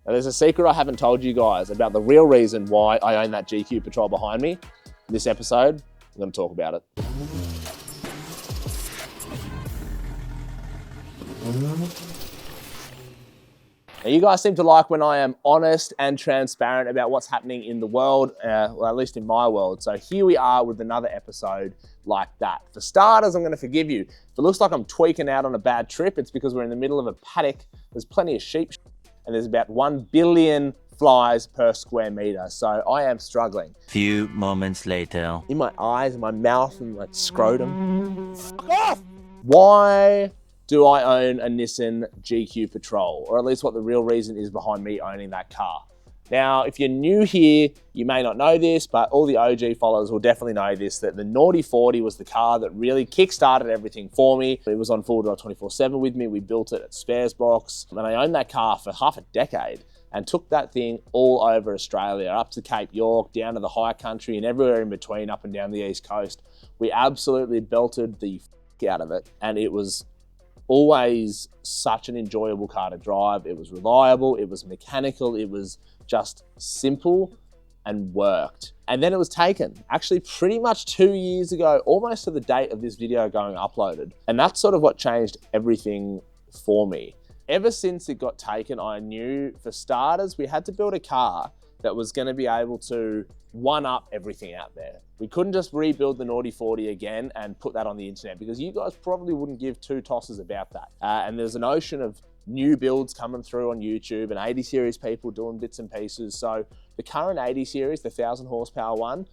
Now, there's a secret I haven't told you guys about the real reason why I own that GQ Patrol behind me. In this episode, I'm going to talk about it. Now, you guys seem to like when I am honest and transparent about what's happening in the world, well, at least in my world. So here we are with another episode like that. For starters, I'm going to forgive you. If it looks like I'm tweaking out on a bad trip, it's because we're in the middle of a paddock. There's plenty of sheep and there's about 1 billion flies per square meter. So I am struggling. Few moments later. In my eyes, my mouth, and my scrotum. Fuck off! Why do I own a Nissan GQ Patrol? Or at least what the real reason is behind me owning that car. Now, if you're new here, you may not know this, but all the OG followers will definitely know this, that the Naughty 40 was the car that really kick-started everything for me. It was on Forward Drive 24/7 with me. We built it at Spares Box, and I owned that car for half a decade and took that thing all over Australia, up to Cape York, down to the high country, and everywhere in between, up and down the East Coast. We absolutely belted the out of it, and it was always such an enjoyable car to drive. It was reliable, it was mechanical, it was just simple and worked. And then it was taken, actually pretty much 2 years ago, almost to the date of this video going uploaded. And that's sort of what changed everything for me. Ever since it got taken, I knew, for starters, we had to build a car that was going to be able to one-up everything out there. We couldn't just rebuild the Naughty 40 again and put that on the internet, because you guys probably wouldn't give two tosses about that. And there's an ocean of new builds coming through on YouTube and 80 series people doing bits and pieces. So the current 80 series, the 1000 horsepower one,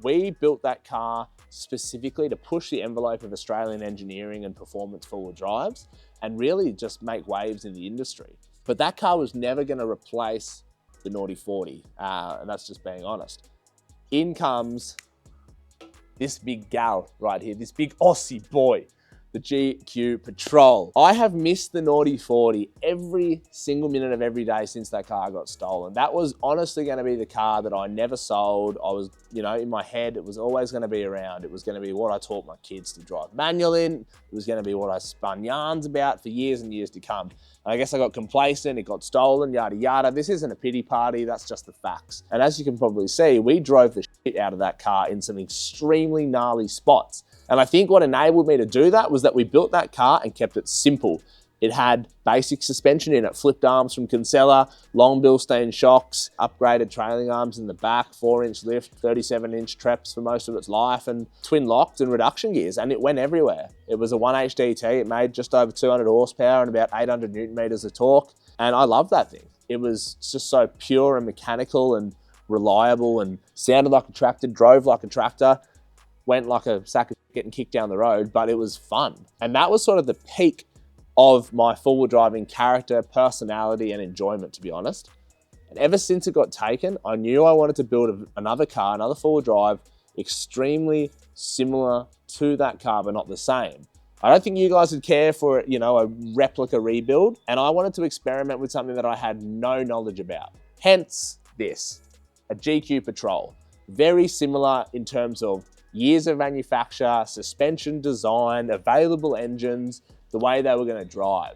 we built that car specifically to push the envelope of Australian engineering and performance forward drives and really just make waves in the industry. But that car was never going to replace the Naughty 40, and that's just being honest. In comes this big gal right here, this big Aussie boy, the GQ Patrol. I have missed the Naughty 40 every single minute of every day since that car got stolen. That was honestly going to be the car that I never sold. I was, in my head, it was always going to be around. It was going to be what I taught my kids to drive manual in. It was going to be what I spun yarns about for years and years to come. And I guess I got complacent, it got stolen, yada, yada. This isn't a pity party, that's just the facts. And as you can probably see, we drove the shit out of that car in some extremely gnarly spots. And I think what enabled me to do that was that we built that car and kept it simple. It had basic suspension in it, flipped arms from Kinsella, long Bilstein shocks, upgraded trailing arms in the back, 4-inch lift, 37-inch treps for most of its life, and twin locked and reduction gears, and it went everywhere. It was a 1HDT, it made just over 200 horsepower and about 800 Newton meters of torque, and I loved that thing. It was just so pure and mechanical and reliable and sounded like a tractor, drove like a tractor, went like a sack of getting kicked down the road, but it was fun. And that was sort of the peak of my forward driving character, personality, and enjoyment, to be honest. And ever since it got taken, I knew I wanted to build another car, another forward drive, extremely similar to that car, but not the same. I don't think you guys would care for, a replica rebuild, and I wanted to experiment with something that I had no knowledge about. Hence this, a GQ Patrol. Very similar in terms of years of manufacture, suspension design, available engines, the way they were going to drive.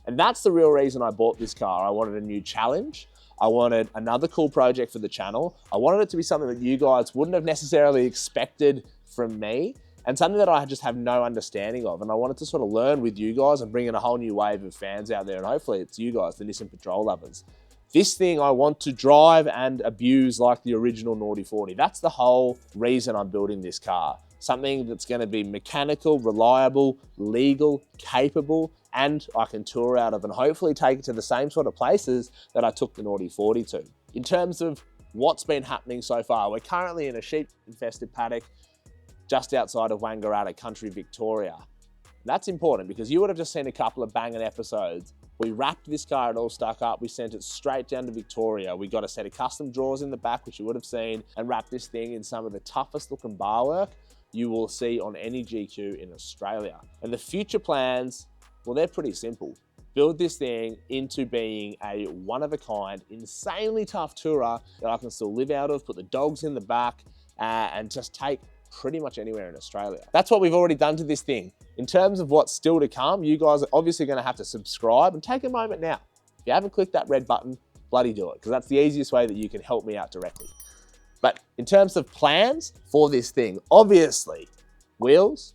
And that's the real reason I bought this car. I wanted a new challenge. I wanted another cool project for the channel. I wanted it to be something that you guys wouldn't have necessarily expected from me, and something that I just have no understanding of. And I wanted to sort of learn with you guys and bring in a whole new wave of fans out there. And hopefully it's you guys, the Nissan Patrol lovers. This thing I want to drive and abuse like the original Naughty 40. That's the whole reason I'm building this car. Something that's going to be mechanical, reliable, legal, capable, and I can tour out of and hopefully take it to the same sort of places that I took the Naughty 40 to. In terms of what's been happening so far, we're currently in a sheep-infested paddock just outside of Wangaratta Country, Victoria. That's important because you would have just seen a couple of banging episodes. We wrapped this car, it all stuck up. We sent it straight down to Victoria. We got a set of custom drawers in the back, which you would have seen, and wrapped this thing in some of the toughest looking bar work you will see on any GQ in Australia. And the future plans, well, they're pretty simple. Build this thing into being a one-of-a-kind, insanely tough tourer that I can still live out of, put the dogs in the back, and just take pretty much anywhere in Australia. That's what we've already done to this thing. in terms of what's still to come, you guys are obviously going to have to subscribe and take a moment now. If you haven't clicked that red button, bloody do it, because that's the easiest way that you can help me out directly. But in terms of plans for this thing, obviously, wheels,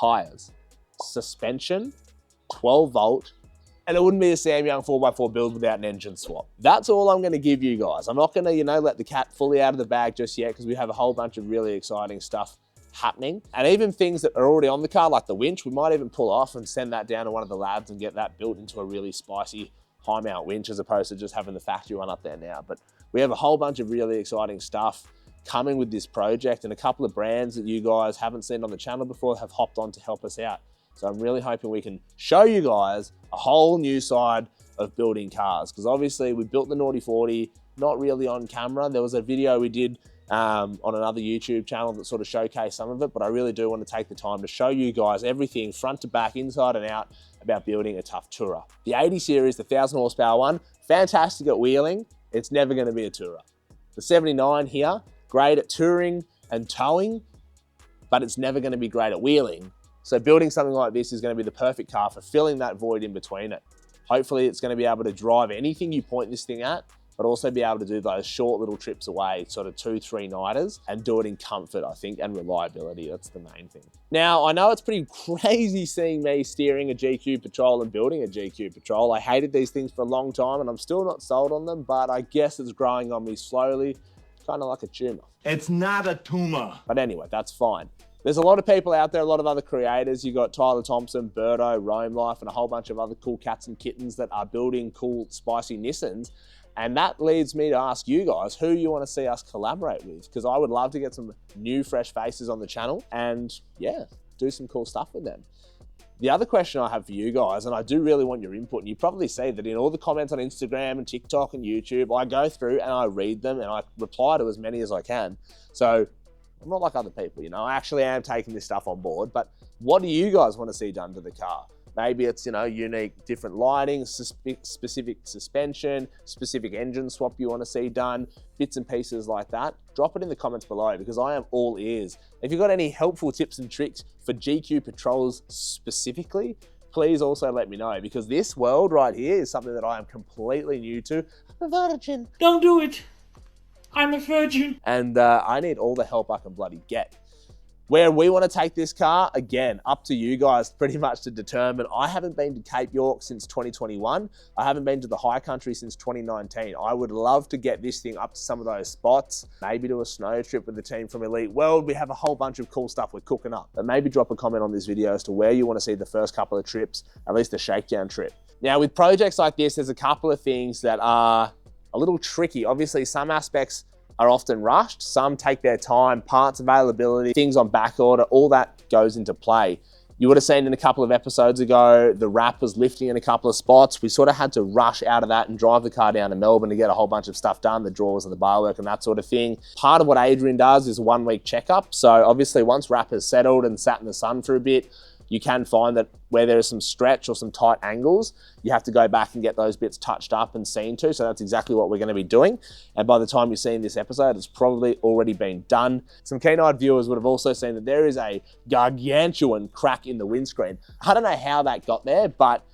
tires, suspension, 12 volt, and it wouldn't be a Sam Young 4x4 build without an engine swap. That's all I'm gonna give you guys. I'm not gonna, let the cat fully out of the bag just yet, because we have a whole bunch of really exciting stuff happening. And even things that are already on the car, like the winch, we might even pull off and send that down to one of the labs and get that built into a really spicy high mount winch, as opposed to just having the factory one up there now. But we have a whole bunch of really exciting stuff coming with this project, and a couple of brands that you guys haven't seen on the channel before have hopped on to help us out. So I'm really hoping we can show you guys a whole new side of building cars, because obviously we built the Naughty 40, not really on camera. There was a video we did on another YouTube channel that sort of showcased some of it, but I really do want to take the time to show you guys everything front to back, inside and out, about building a tough tourer. The 80 series, the 1000 horsepower one, fantastic at wheeling. It's never going to be a tourer. The 79 here, great at touring and towing, but it's never going to be great at wheeling. So building something like this is going to be the perfect car for filling that void in between it. Hopefully it's going to be able to drive anything you point this thing at, but also be able to do those short little trips away, sort of 2-3 nighters, and do it in comfort, I think, and reliability. That's the main thing. Now, I know it's pretty crazy seeing me steering a GQ Patrol and building a GQ Patrol. I hated these things for a long time, and I'm still not sold on them, but I guess it's growing on me slowly, kind of like a tumor. It's not a tumor. But anyway, that's fine. There's a lot of people out there, a lot of other creators. You got Tyler Thompson, Birdo, Roam Life, and a whole bunch of other cool cats and kittens that are building cool, spicy Nissans. And that leads me to ask you guys who you want to see us collaborate with, because I would love to get some new, fresh faces on the channel and, yeah, do some cool stuff with them. The other question I have for you guys, and I do really want your input, and you probably see that in all the comments on Instagram and TikTok and YouTube, I go through and I read them and I reply to as many as I can. So I'm not like other people, I actually am taking this stuff on board, but what do you guys want to see done to the car? Maybe it's, unique, different lighting, specific suspension, specific engine swap you want to see done, bits and pieces like that. Drop it in the comments below, because I am all ears. If you've got any helpful tips and tricks for GQ Patrols specifically, please also let me know, because this world right here is something that I am completely new to. I'm a virgin. Don't do it. I'm a virgin. And I need all the help I can bloody get. Where we want to take this car, again, up to you guys pretty much to determine. I haven't been to Cape York since 2021. I haven't been to the high country since 2019. I would love to get this thing up to some of those spots, maybe do a snow trip with the team from Elite World. We have a whole bunch of cool stuff we're cooking up. But maybe drop a comment on this video as to where you want to see the first couple of trips, at least the shakedown trip. Now, with projects like this, there's a couple of things that are a little tricky. Obviously, some aspects are often rushed, some take their time, parts availability, things on back order, all that goes into play. You would have seen in a couple of episodes ago, the wrap was lifting in a couple of spots. We sort of had to rush out of that and drive the car down to Melbourne to get a whole bunch of stuff done, the drawers and the bar work and that sort of thing. Part of what Adrian does is a 1-week checkup. So obviously once wrap has settled and sat in the sun for a bit, you can find that where there is some stretch or some tight angles, you have to go back and get those bits touched up and seen to. So that's exactly what we're going to be doing. And by the time you're seeing this episode, it's probably already been done. Some keen-eyed viewers would have also seen that there is a gargantuan crack in the windscreen. I don't know how that got there, but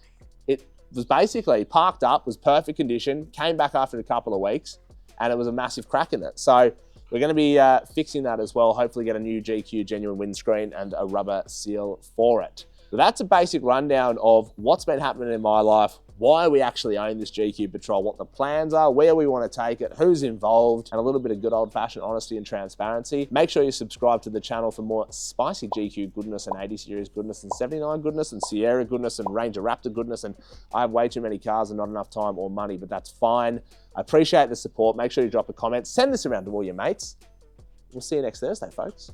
it was basically parked up, was perfect condition, came back after a couple of weeks, and it was a massive crack in it. So we're going to be fixing that as well. Hopefully get a new GQ genuine windscreen and a rubber seal for it. So that's a basic rundown of what's been happening in my life, why we actually own this GQ Patrol, what the plans are, where we want to take it, who's involved, and a little bit of good old-fashioned honesty and transparency. Make sure you subscribe to the channel for more spicy GQ goodness and 80 series goodness and 79 goodness and Sierra goodness and Ranger Raptor goodness. And I have way too many cars and not enough time or money, but that's fine. I appreciate the support. Make sure you drop a comment. Send this around to all your mates. We'll see you next Thursday, folks.